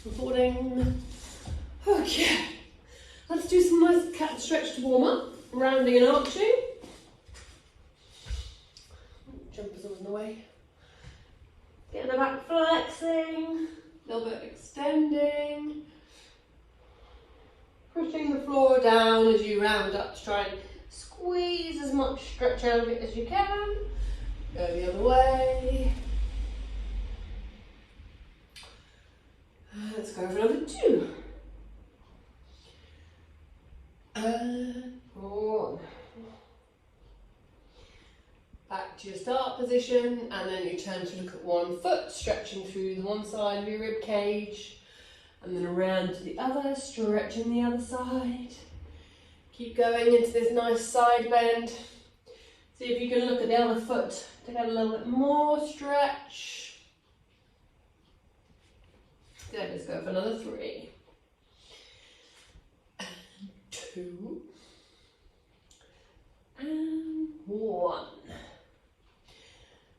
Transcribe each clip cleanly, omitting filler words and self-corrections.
Recording. Okay, let's do some nice cat stretch to warm up. Rounding and arching. Jumper's always in the way. Getting the back flexing. A little bit extending. Pushing the floor down as you round up to try and squeeze as much stretch out of it as you can. Go the other way. Let's go for another 2. And 1. Back to your start position, and then you turn to look at one foot, stretching through the one side of your rib cage, and then around to the other, stretching the other side. Keep going into this nice side bend. See if you can look at the other foot to get a little bit more stretch. Good, let's go for another 3. And 2. And 1.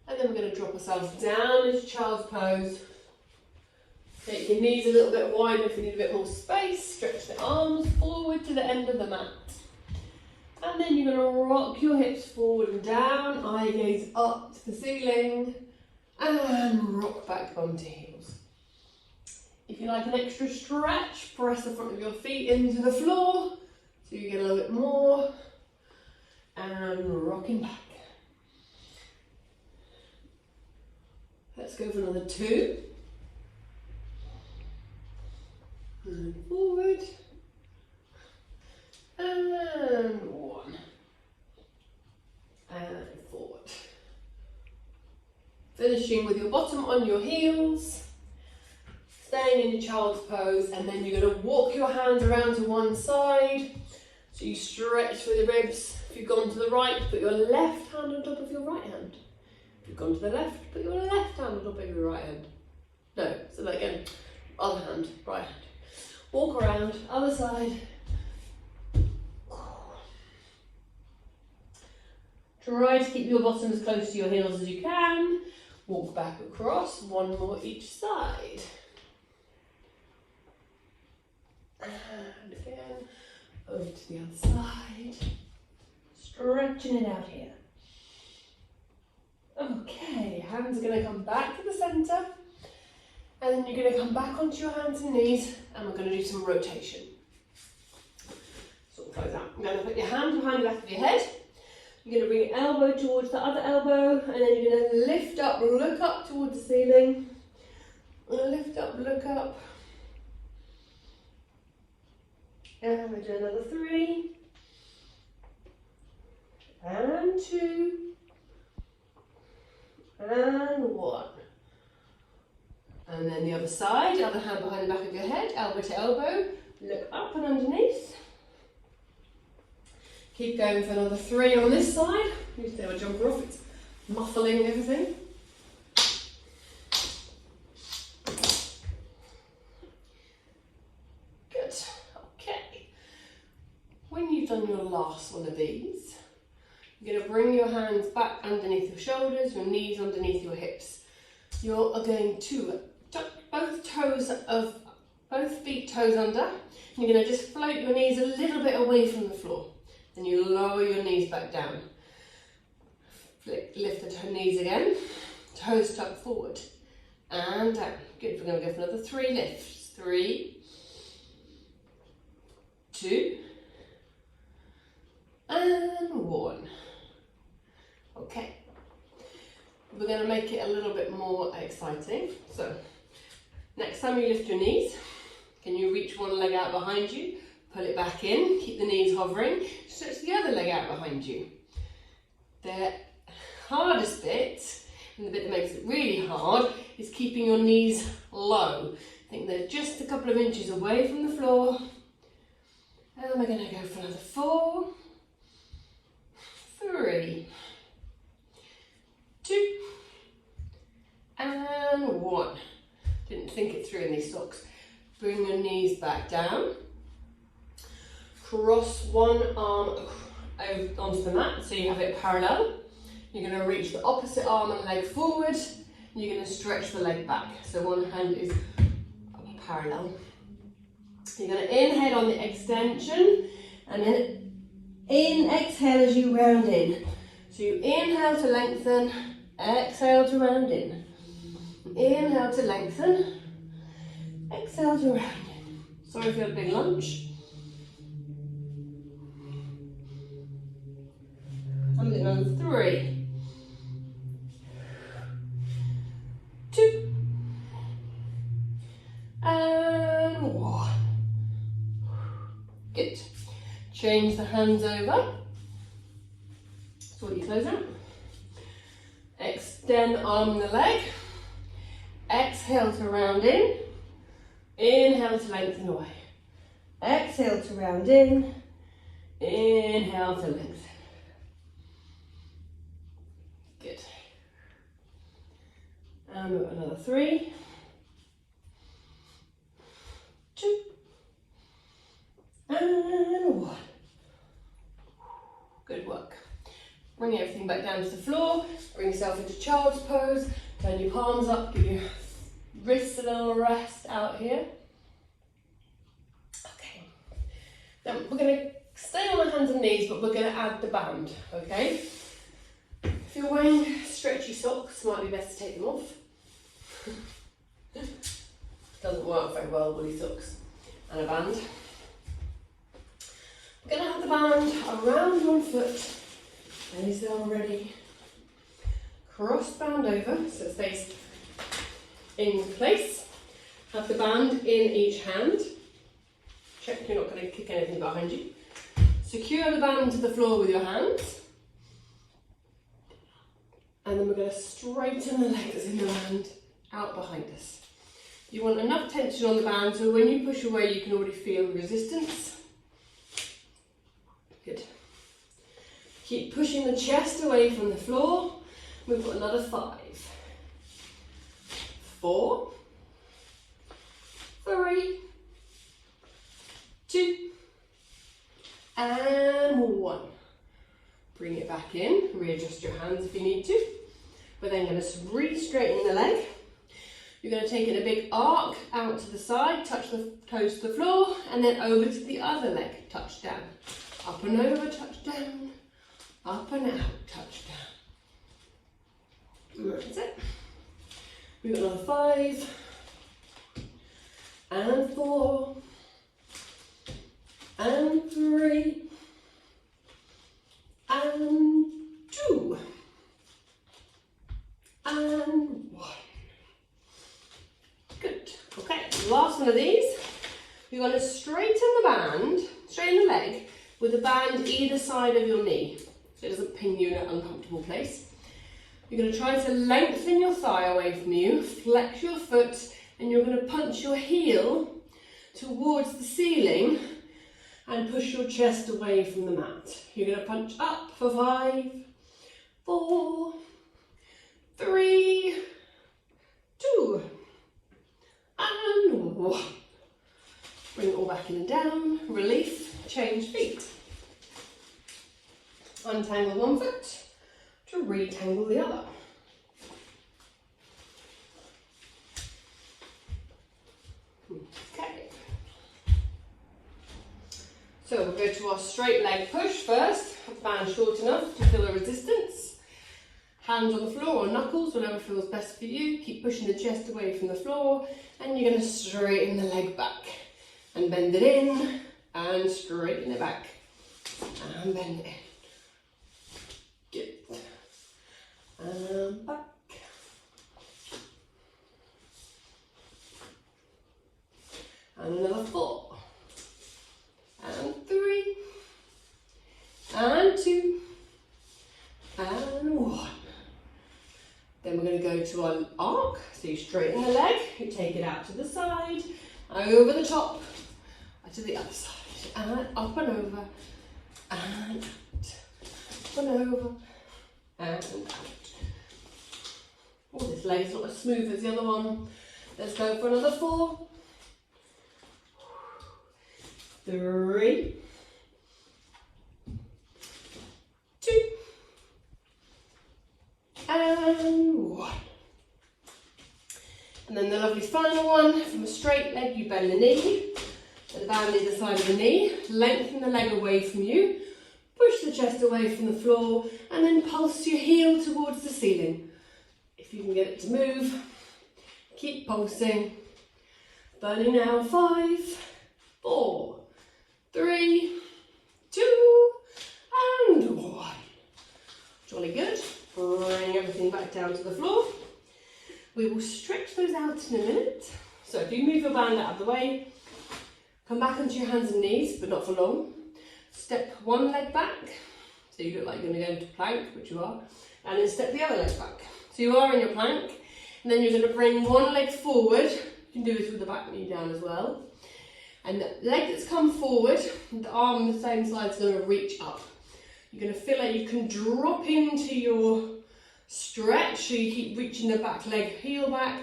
And then we're going to drop ourselves down into child's pose. Take your knees a little bit wider if you need a bit more space. Stretch the arms forward to the end of the mat. And then you're going to rock your hips forward and down, eye gaze up to the ceiling, and rock back onto heels. If you like an extra stretch, press the front of your feet into the floor so you get a little bit more, and rocking back. Let's go for another 2. And forward. And 1. And forward. Finishing with your bottom on your heels. Staying in your child's pose, and then you're going to walk your hands around to one side. So you stretch through the ribs. If you've gone to the right, put your left hand on top of your right hand. If you've gone to the left, put your left hand on top of your right hand. No, so that again, other hand, right hand. Walk around, other side. Try to keep your bottom as close to your heels as you can. Walk back across, one more each side. And again, over to the other side. Stretching it out here. Okay, hands are going to come back to the centre. And then you're going to come back onto your hands and knees, and we're going to do some rotation. Sort of close out. You're going to put your hand behind the back of your head. You're going to bring your elbow towards the other elbow, and then you're going to lift up, look up towards the ceiling. Lift up, look up. And we'll do another 3. And 2. And 1. And then the other side, other hand behind the back of your head, elbow to elbow, look up and underneath. Keep going for another 3 on this side. You can take my jumper off, it's muffling everything. Good, okay. When you've done your last one of these, you're going to bring your hands back underneath your shoulders, your knees underneath your hips. You are going to tuck both feet toes under. You're going to just float your knees a little bit away from the floor. Then you lower your knees back down. Lift the knees again. Toes tuck forward and down. Good. We're going to go for another 3 lifts. 3, 2, and 1. Okay. We're going to make it a little bit more exciting. So, next time you lift your knees, can you reach one leg out behind you? Pull it back in, keep the knees hovering, stretch the other leg out behind you. The hardest bit, and the bit that makes it really hard, is keeping your knees low. I think they're just a couple of inches away from the floor. And we're going to go for another 4, 3, 2, and 1. Didn't think it through in these socks. Bring your knees back down. Cross one arm onto the mat so you have it parallel. You're going to reach the opposite arm and leg forward. You're going to stretch the leg back. So one hand is parallel. You're going to inhale on the extension and then exhale as you round in. So you inhale to lengthen, exhale to round in. Inhale to lengthen, exhale to round in. Sorry if you had a big lunch. I'm doing on 3, 2, and 1. Good. Change the hands over. So what you close out. Extend arm the leg. Exhale to round in. Inhale to lengthen away. Exhale to round in. Inhale to lengthen. Good. And we've got another 3, 2, and 1. Good work. Bring everything back down to the floor. Bring yourself into child's pose. Turn your palms up. Give your wrists a little rest out here. Okay. Then we're going to stay on our hands and knees, but we're going to add the band. Okay. If you're wearing stretchy socks, might be best to take them off. Doesn't work very well, woolly socks and a band. We're going to have the band around one foot. Knees down already. Cross band over so it stays in place. Have the band in each hand. Check you're not going to kick anything behind you. Secure the band to the floor with your hands. And then we're going to straighten the leg that's in the band out behind us. You want enough tension on the band so when you push away you can already feel resistance. Good. Keep pushing the chest away from the floor. We've got another 5, 4, 3, 2, and 1. Bring it back in, readjust your hands if you need to. We're then going to re-straighten the leg. You're going to take it a big arc out to the side, touch the toes to the floor, and then over to the other leg, touch down. Up and over, touch down. Up and out, touch down. That's it. We've got another 5, and 4, and 3, and 2, and 1. Good. Okay, last one of these. We're going to straighten the leg with the band either side of your knee so it doesn't pin you in an uncomfortable place. You're going to try to lengthen your thigh away from you, flex your foot, and you're going to punch your heel towards the ceiling and push your chest away from the mat. You're going to punch up for 5, 4, 3, 2, and 1. Bring it all back in and down. Relief. Change feet. Untangle one foot to retangle the other. Okay. So we'll go to our straight leg push first. Have the band short enough to feel the resistance. Hands on the floor or knuckles, whatever feels best for you. Keep pushing the chest away from the floor and you're going to straighten the leg back and bend it in and straighten it back and bend it in. Good. And back. And another 4. And 3. And 2. And 1. Then we're going to go to our arc. So you straighten the leg, you take it out to the side, over the top, to the other side, and up and over, and out, up and over, and out. Oh, this leg's not as smooth as the other one. Let's go for another 4, 3, 2, and 1. And then the lovely final one, from a straight leg, you bend the knee, and the band either side of the knee, lengthen the leg away from you, push the chest away from the floor, and then pulse your heel towards the ceiling. If you can get it to move, keep pulsing. Burning now, 5, 4, 3, 2, and 1. Jolly good. Bring everything back down to the floor. We will stretch those out in a minute. So if you move your band out of the way, come back onto your hands and knees, but not for long. Step one leg back, so you look like you're going to go into plank, which you are, and then step the other leg back. So you are in your plank, and then you're going to bring one leg forward. You can do this with the back knee down as well. And the leg that's come forward, the arm on the same side is going to reach up. You're going to feel like you can drop into your stretch, so you keep reaching the back leg, heel back,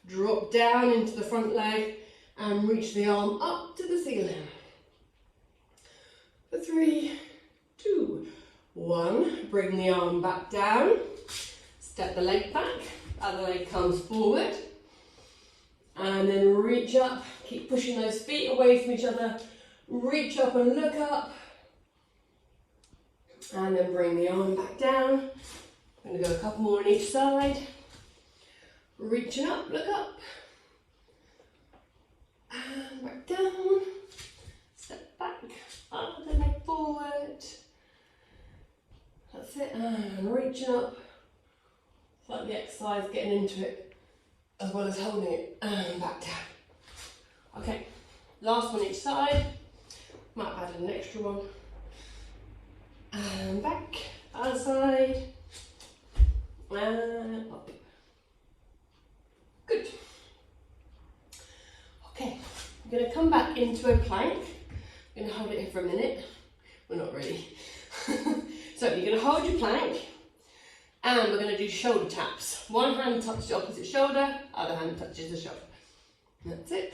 drop down into the front leg, and reach the arm up to the ceiling. For 3, 2, 1. Bring the arm back down. Step the leg back. Other leg comes forward. And then reach up. Keep pushing those feet away from each other. Reach up and look up. And then bring the arm back down. I'm going to go a couple more on each side. Reaching up, look up. And back down. Step back. Other leg forward. That's it. And reaching up. It's like the exercise, getting into it as well as holding it. And back down. Okay, last one each side. Might add an extra one. And back. Other side. And up. Good. Okay, I'm going to come back into a plank. I'm going to hold it here for a minute. Well, not really. So you're going to hold your plank, and we're going to do shoulder taps. One hand touches the opposite shoulder, other hand touches the shoulder. That's it.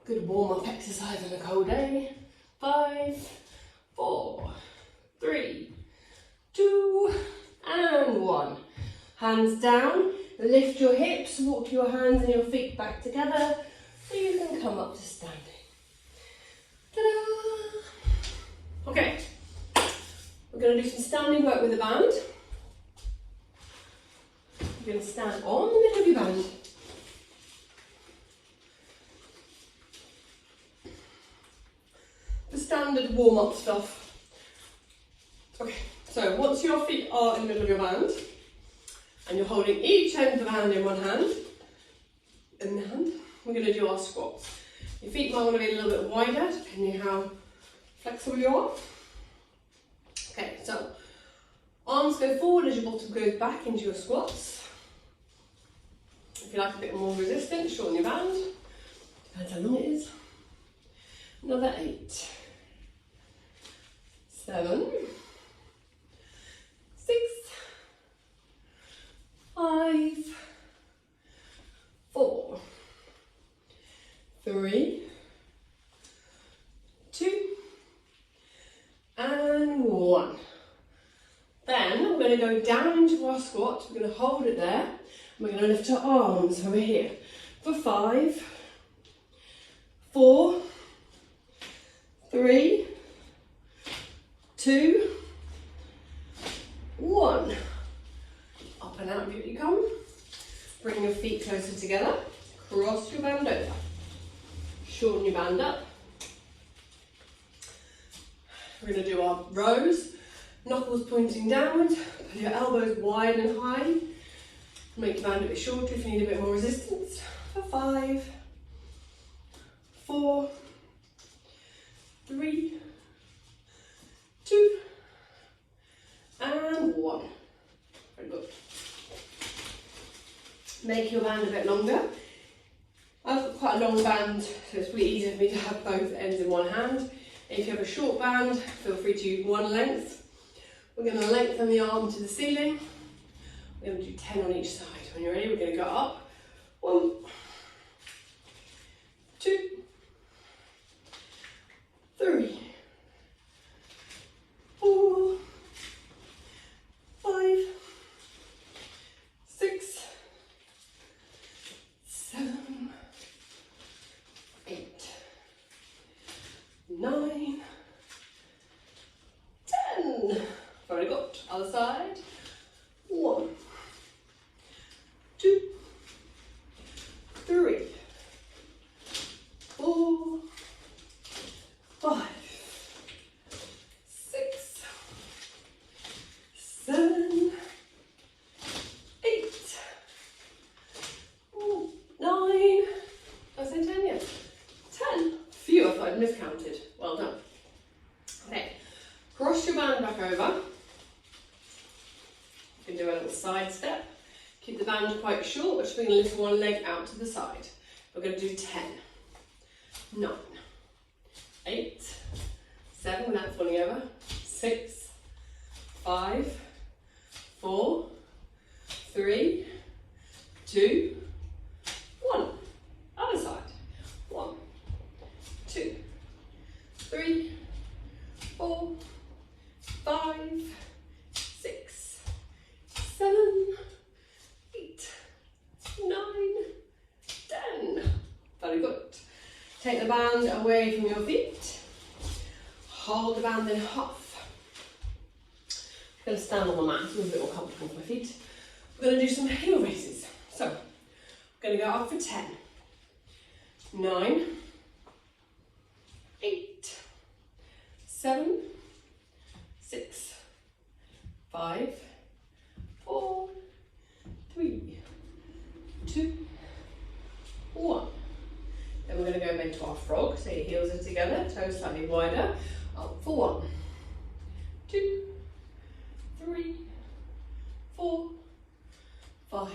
Good warm-up exercise on a cold day. 5, 4, 3, 2, and 1. Hands down. Lift your hips, walk your hands and your feet back together so you can come up to standing. Ta-da! Okay, we're going to do some standing work with the band. You're going to stand on the middle of your band. The standard warm-up stuff. Okay, so once your feet are in the middle of your band, and you're holding each end of the band in one hand, we're going to do our squats. Your feet might want to be a little bit wider, depending how flexible you are. Okay, so arms go forward as your bottom goes back into your squats. If you like a bit more resistance, shorten your band. Depends how long it is. Another 8, 7, 6, 5, 4, 3, 2, and 1. Then we're going to go down into our squat. We're going to hold it there. We're going to lift our arms over here for 5, 4, 3, 2, 1. Up and out, beauty come. Bring your feet closer together. Cross your band over. Shorten your band up. We're going to do our rows. Knuckles pointing downwards. Put your elbows wide and high. Make your band a bit shorter if you need a bit more resistance. For 5, 4, 3, 2, and 1. Very good. Make your band a bit longer. I've got quite a long band, so it's really easy for me to have both ends in one hand. If you have a short band, feel free to use one length. We're going to lengthen the arm to the ceiling. We're going to do 10 on each side. When you're ready, we're going to go up. 1, 2, 3, 4, 5, 6, miscounted. Well done. Okay, cross your band back over. You can do a little side step. Keep the band quite short, but just bring a little one leg out to the side. We're going to do 10, 9, 8, 7 without falling over, 6, 5, 4, 3, 2, 1. Other side. 1, 2, 3, 4, 5, 6, 7, 8, 9, 10. Very good. Take the band away from your feet. Hold the band in half. I'm going to stand on the mat, it's a bit more comfortable for my feet. We're going to do some heel raises. So, I'm going to go up for 10, 9, 8, 7, 6, 5, 4, 3, 2, 1. Then we're going to go into our frog, so your heels are together, toes slightly wider. Up for 1, 2, 3, 4, 5,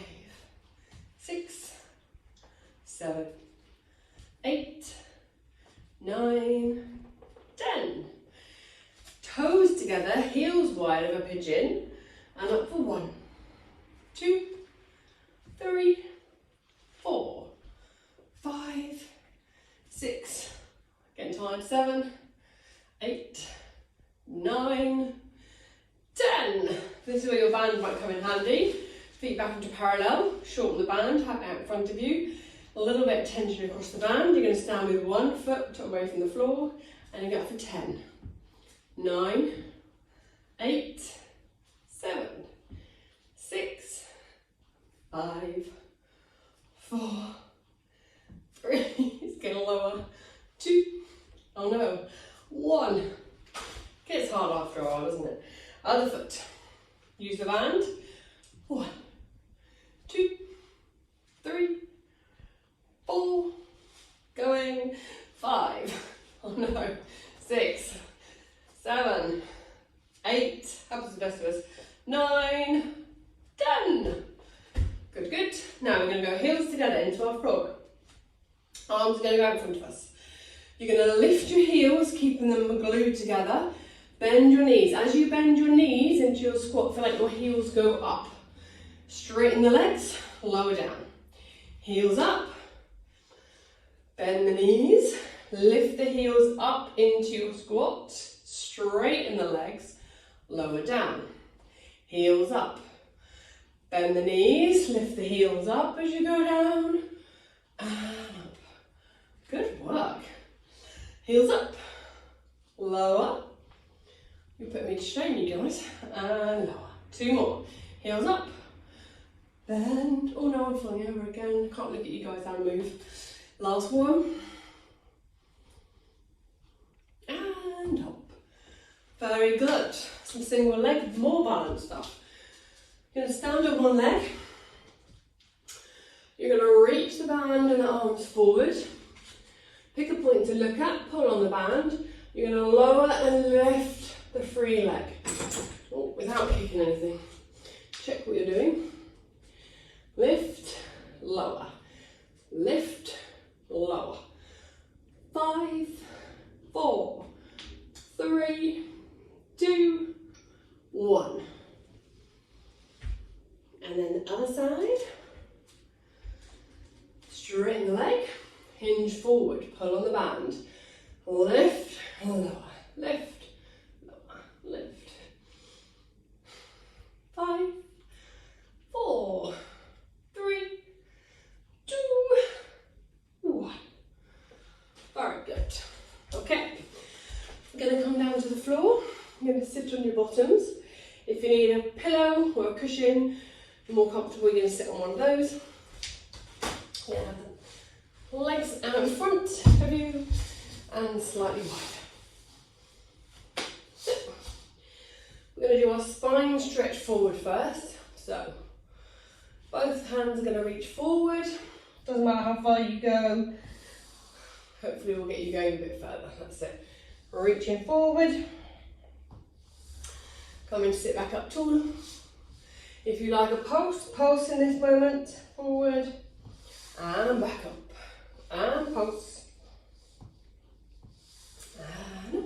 6, 7, 8, 9, 10. Toes together, heels wide of a pigeon, and up for 1, 2, 3, 4, 5, 6, getting tired, 7, 8, 9, 10. This is where your band might come in handy. Feet back into parallel, shorten the band, out in front of you. A little bit of tension across the band. You're going to stand with one foot away from the floor, and you go for 10, 9, 8, 7, 6, 5, 4, 3, it's getting lower, 2, oh no, 1. Gets hard after a while, doesn't it? Other foot. Use the band. 1, 2, 3, 4, going, 5, oh no, 6, 7, 8, happens to the best of us, 9, 10. Good, good. Now we're going to go heels together into our frog. Arms are going to go in front of us. You're going to lift your heels, keeping them glued together. Bend your knees. As you bend your knees into your squat, feel like your heels go up. Straighten the legs, lower down. Heels up. Bend the knees. Lift the heels up into your squat. Straighten the legs, lower down. Heels up. Bend the knees. Lift the heels up as you go down. And up. Good work. Heels up. Lower. You put me to shame, you guys. And lower. 2 more. Heels up. Bend. Oh no, I'm falling over again. Can't look at you guys and move. Last one. And up. Very good. Some single leg, more balanced stuff. You're going to stand on one leg. You're going to reach the band and the arms forward. Pick a point to look at, pull on the band. You're going to lower and lift the free leg. Oh, without kicking anything. Check what you're doing. Lift, lower. Lift, lower. 5, 4, 3, 2, 1. And then the other side. Straighten the leg. Hinge forward. Pull on the band. Lift, lower. Lift, lower. Lift. 5, 4, 3, 2, 1. Very good. Okay. We're going to come down to the floor. You're going to sit on your bottoms. If you need a pillow or a cushion, you're more comfortable, you're going to sit on one of those. Yeah, have the legs out in front of you and slightly wider. So, we're going to do our spine stretch forward first. So, both hands are going to reach forward. Doesn't matter how far you go. Hopefully we'll get you going a bit further. That's it. Reaching forward. Coming to sit back up tall. If you like a pulse in this moment. Forward and back up. And pulse. And up.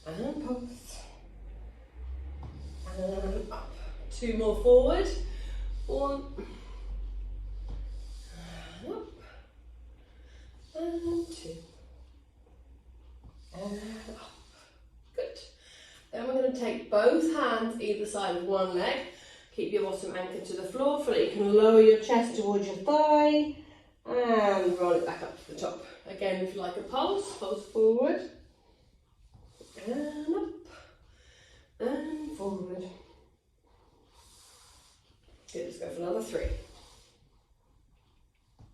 And pulse. And up. 2 more forward. 1. And up. And 2. And up. Good. Then we're going to take both hands either side of one leg. Keep your bottom anchored to the floor so that you can lower your chest towards your thigh and roll it back up to the top. Again, if you like a pulse forward and up and forward. Good, let's go for another 3.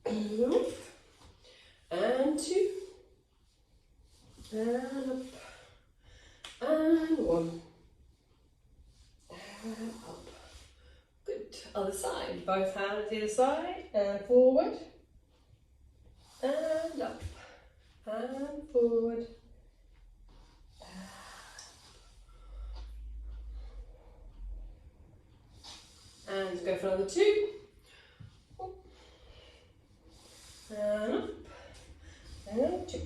And up and 2 and up and 1 and up. Good. Other side. Both hands either side and forward and up and forward. And go for another 2. And up and 2.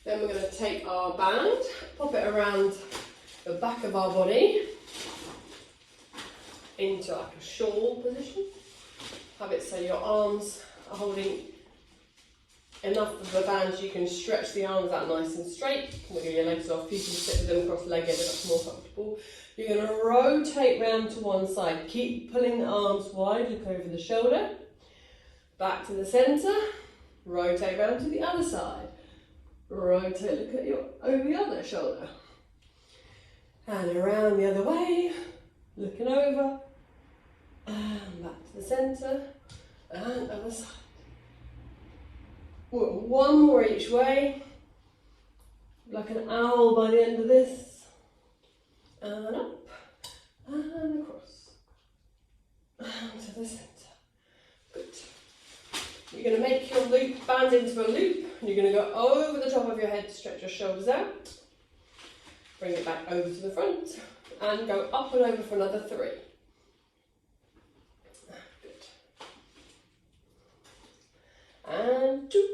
Then we're going to take our band, pop it around the back of our body into like a shawl position. Have it so your arms are holding enough of the band so you can stretch the arms out nice and straight. Wiggle your legs off. You can sit with them cross-legged if that's more comfortable. You're going to rotate round to one side. Keep pulling the arms wide, look over the shoulder. Back to the centre. Rotate round to the other side. Rotate, look at your over the other shoulder. And around the other way, looking over, and back to the centre, and other side. One more each way, like an owl by the end of this, and up, and across, and to the centre. Good. You're going to make your loop, band into a loop, and you're going to go over the top of your head to stretch your shoulders out. Bring it back over to the front and go up and over for another 3. Good. And 2.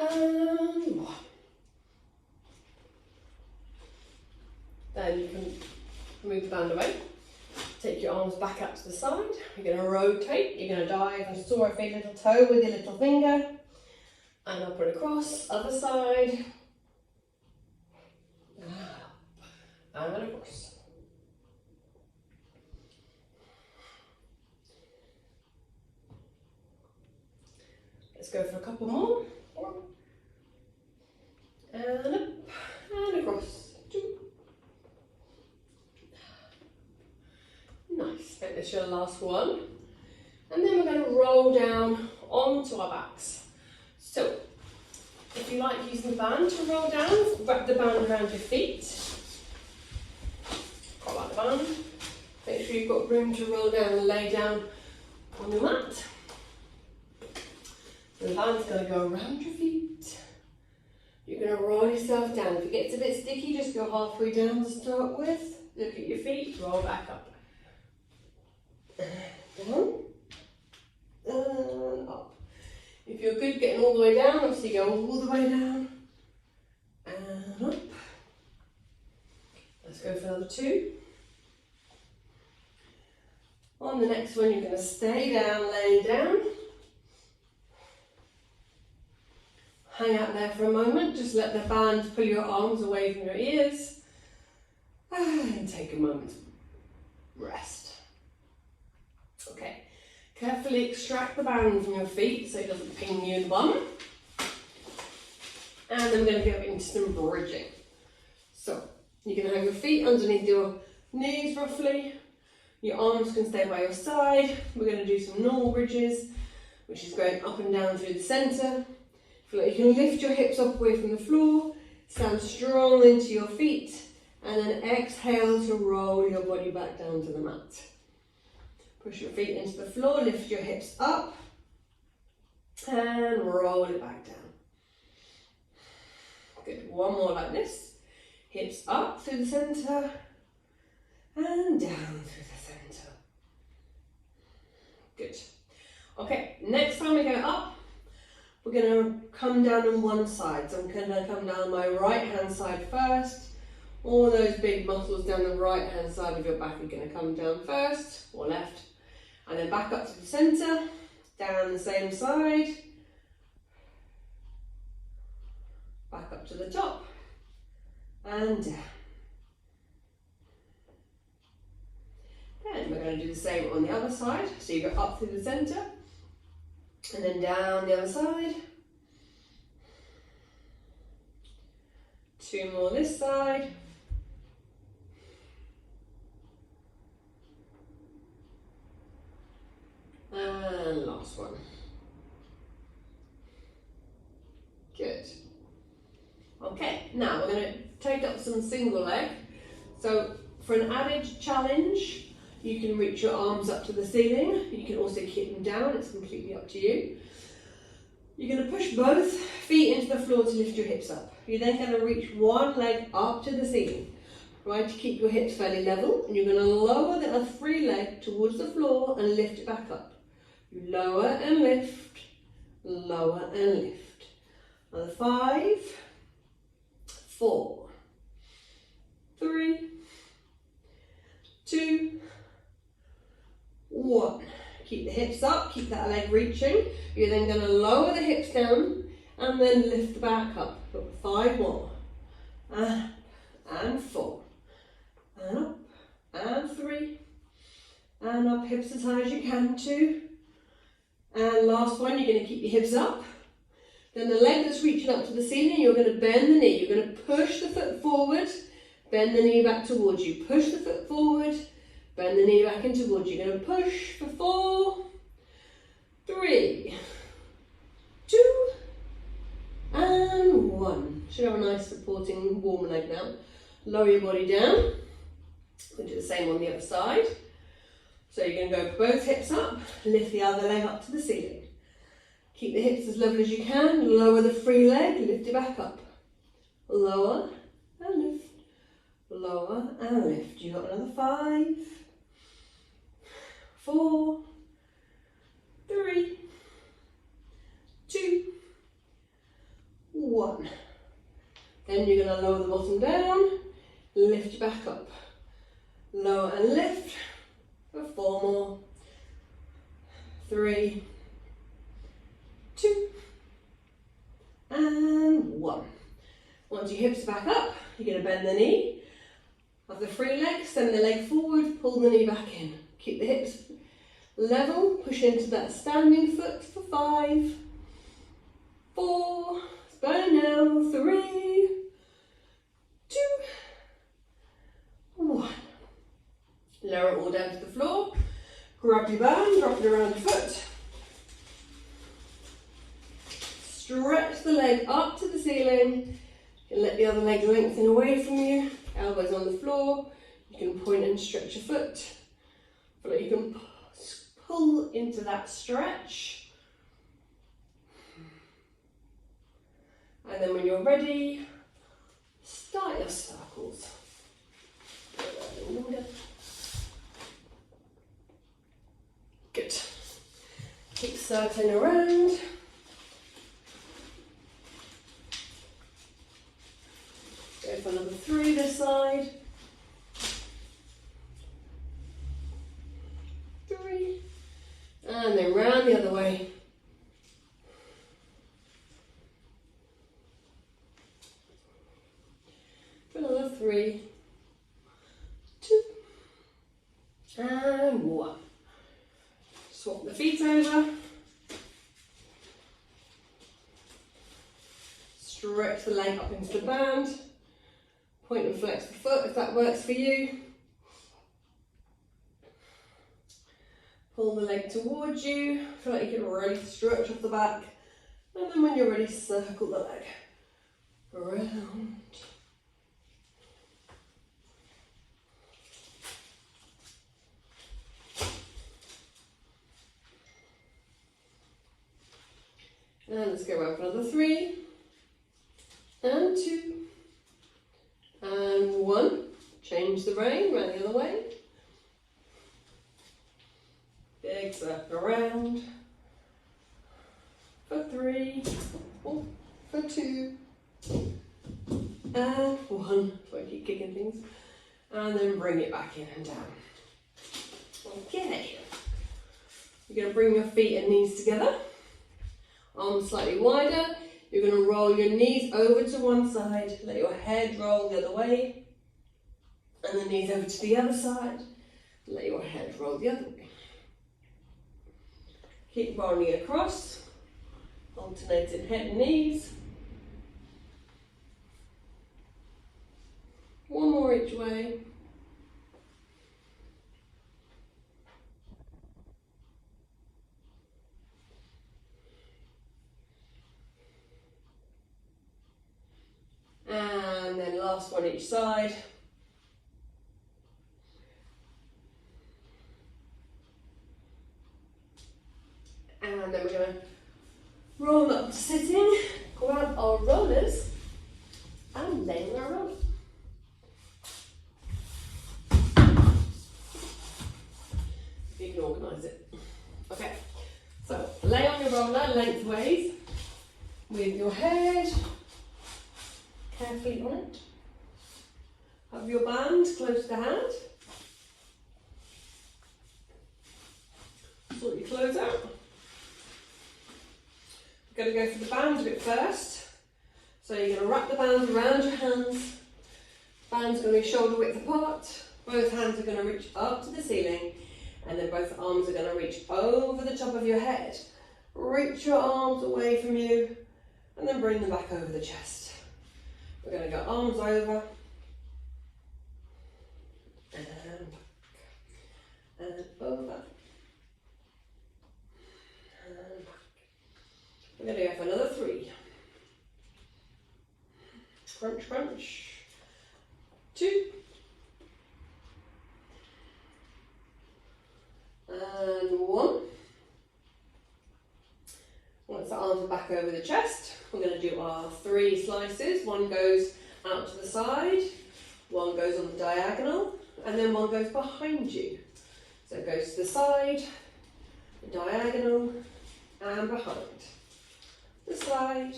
And 1. Then you can move the band away. Take your arms back up to the side. You're going to rotate. You're going to dive and saw a little toe with your little finger. And up and across, other side, and across. Let's go for a couple more. And up, and across. 2. Nice, make this your last one. And then we're going to roll down onto our backs. So, if you like using the band to roll down, wrap the band around your feet. Quite like the band. Make sure you've got room to roll down and lay down on the mat. The band's going to go around your feet. You're going to roll yourself down. If it gets a bit sticky, just go halfway down to start with. Look at your feet, roll back up. Down. And up. If you're good getting all the way down, obviously go all the way down and up. Let's go for another 2. On the next one, you're going to stay down, lay down. Hang out there for a moment, just let the band pull your arms away from your ears and take a moment's rest. Okay. Carefully extract the band from your feet so it doesn't ping you in the bum. And then we're going to go into some bridging. So, you can have your feet underneath your knees roughly. Your arms can stay by your side. We're going to do some normal bridges, which is going up and down through the centre. Feel like you can lift your hips up away from the floor, stand strong into your feet, and then exhale to roll your body back down to the mat. Push your feet into the floor, lift your hips up and roll it back down. Good, one more like this. Hips up through the centre and down through the centre. Good. Okay, next time we go up, we're going to come down on one side. So I'm going to come down my right hand side first. All those big muscles down the right hand side of your back are going to come down first, or left, and then back up to the centre, down the same side, back up to the top, and down. Then we're going to do the same on the other side. So you go up through the centre, and then down the other side. Two more this side. And last one. Good. Okay, now we're going to take up some single leg. So for an added challenge, you can reach your arms up to the ceiling. You can also keep them down, it's completely up to you. You're going to push both feet into the floor to lift your hips up. You're then going to reach one leg up to the ceiling, right, to keep your hips fairly level. And you're going to lower the other free leg towards the floor and lift it back up. You lower and lift, lower and lift. Another 5, 4, 3, 2, 1. Keep the hips up, keep that leg reaching. You're then going to lower the hips down and then lift the back up. 5 more. And 4. And up. And 3. And up, hips as high as you can. 2. And last one, you're going to keep your hips up. Then the leg that's reaching up to the ceiling, you're going to bend the knee. You're going to push the foot forward, bend the knee back towards you. Push the foot forward, bend the knee back in towards you. You're going to push for 4, 3, 2, and 1. Should have a nice supporting warm leg now. Lower your body down. We'll do the same on the other side. So you're going to go both hips up, lift the other leg up to the ceiling. Keep the hips as level as you can, lower the free leg, lift it back up. Lower and lift, lower and lift. You've got another 5, 4, 3, 2, 1. Then you're going to lower the bottom down, lift it back up. Lower and lift. For 4 more, 3, 2, and 1. Once your hips are back up, you're going to bend the knee. Of the free leg, send the leg forward, pull the knee back in. Keep the hips level, push into that standing foot for 5, 4, it's burning now, 3, 2, 1. Lower it all down to the floor. Grab your band, drop it around your foot. Stretch the leg up to the ceiling. You can let the other leg lengthen away from you. Elbows on the floor. You can point and stretch your foot. Feel like you can pull into that stretch. And then when you're ready, start your circles. Good. Keep circling around. Go for number 3 this side. 3. And then round the other way. For another 3, 2, and 1. Swap the feet over. Stretch the leg up into the band. Point and flex the foot if that works for you. Pull the leg towards you. Feel like you can really stretch off the back. And then when you're ready, circle the leg around. And let's go around for another 3, and 2, and 1. Change the brain, round the other way. Big circle around. For 3, for 2, and 1. So I keep kicking things. And then bring it back in and down. Okay. You're going to bring your feet and knees together. Arms slightly wider. You're going to roll your knees over to one side. Let your head roll the other way. And the knees over to the other side. Let your head roll the other way. Keep rolling it across. Alternating head and knees. One more each way. And then last one each side. And then we're going to roll up to sitting, grab our rollers and lay on our roller. You can organise it. Okay, so lay on your roller lengthways with your head carefully on it. Have your band close to the hand. Sort your clothes out. We're going to go for the band bit first. So you're going to wrap the band around your hands. Band's going to be shoulder width apart. Both hands are going to reach up to the ceiling. And then both arms are going to reach over the top of your head. Reach your arms away from you and then bring them back over the chest. We're going to go arms over and back and over and back. We're going to go for another 3. Crunch, crunch. 2. And 1. Once the arms are back over the chest, we're going to do our 3 slices. One goes out to the side, one goes on the diagonal, and then one goes behind you. So it goes to the side, the diagonal, and behind. The side,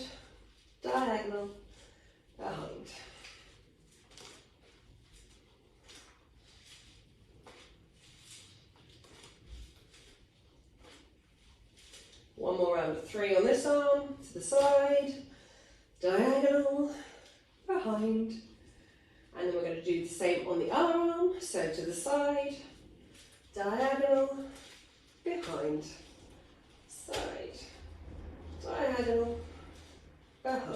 diagonal, behind. One more round of 3 on this arm, to the side, diagonal, behind. And then we're going to do the same on the other arm, so to the side, diagonal, behind, side, diagonal, behind.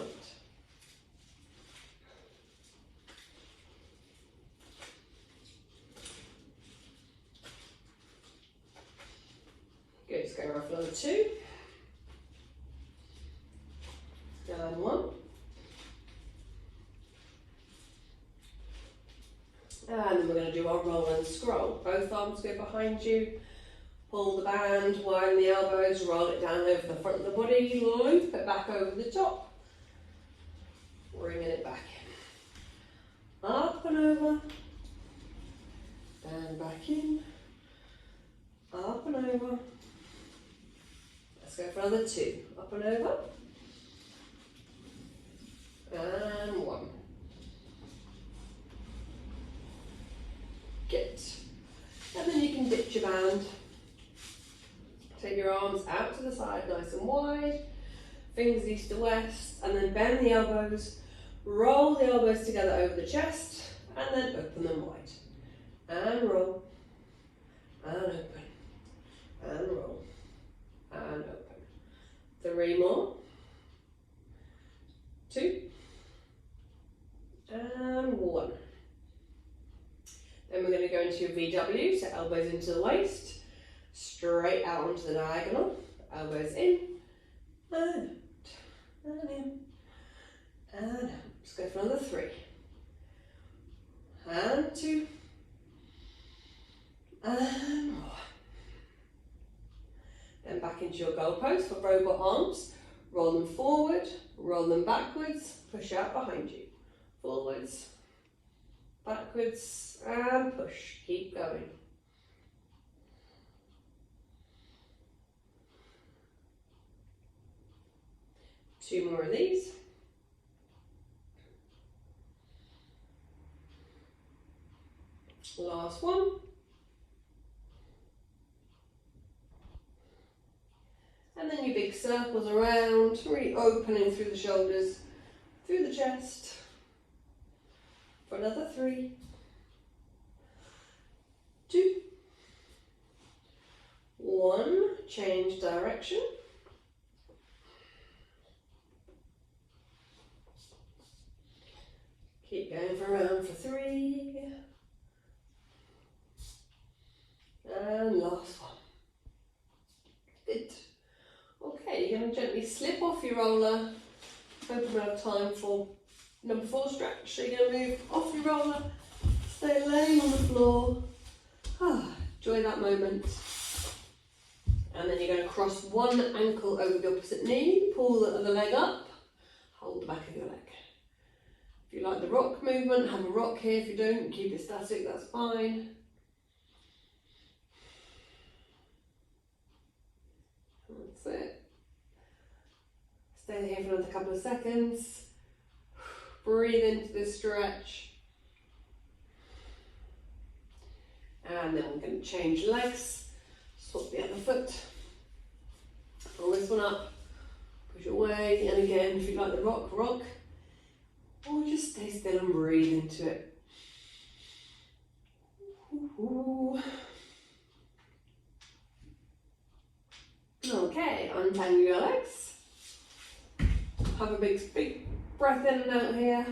Good, let's go around for another 2. And 1. And then we're going to do our roll and scroll. Both arms go behind you. Pull the band, widen the elbows, roll it down over the front of the body, loop it back over the top. Bringing it back in. Up and over. And back in. Up and over. Let's go for another 2. Up and over. And 1. Good. And then you can ditch your band. Take your arms out to the side nice and wide. Fingers east to west. And then bend the elbows. Roll the elbows together over the chest. And then open them wide. And roll. And open. And roll. And open. 3 more. 2. And 1. Then we're going to go into your VW, so elbows into the waist, straight out onto the diagonal, elbows in, and out, and in, and out. Let's go for another 3. And 2. And 1. Then back into your goal pose for robot arms. Roll them forward, roll them backwards, push out behind you. Forwards, backwards, and push. Keep going. Two more of these. Last one. And then your big circles around, really opening through the shoulders, through the chest. For another 3, 2, 1. Change direction. Keep going for around for 3. And last one. Good. Okay, you're going to gently slip off your roller. Hope we have time for number 4 stretch. So you're going to move off your roller, stay laying on the floor. Enjoy that moment. And then you're going to cross one ankle over the opposite knee, pull the other leg up, hold the back of your leg. If you like the rock movement, have a rock here. If you don't, keep it static, that's fine. That's it. Stay here for another couple of seconds. Breathe into this stretch. And then we're going to change legs. Swap the other foot. Pull this one up. Push away. And again, if you like the rock, rock. Or just stay still and breathe into it. Ooh. Okay, untangle your legs. Have a big breath in and out here.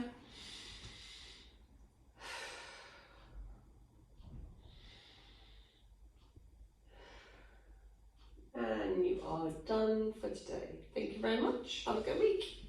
And you are done for today. Thank you very much. Have a good week.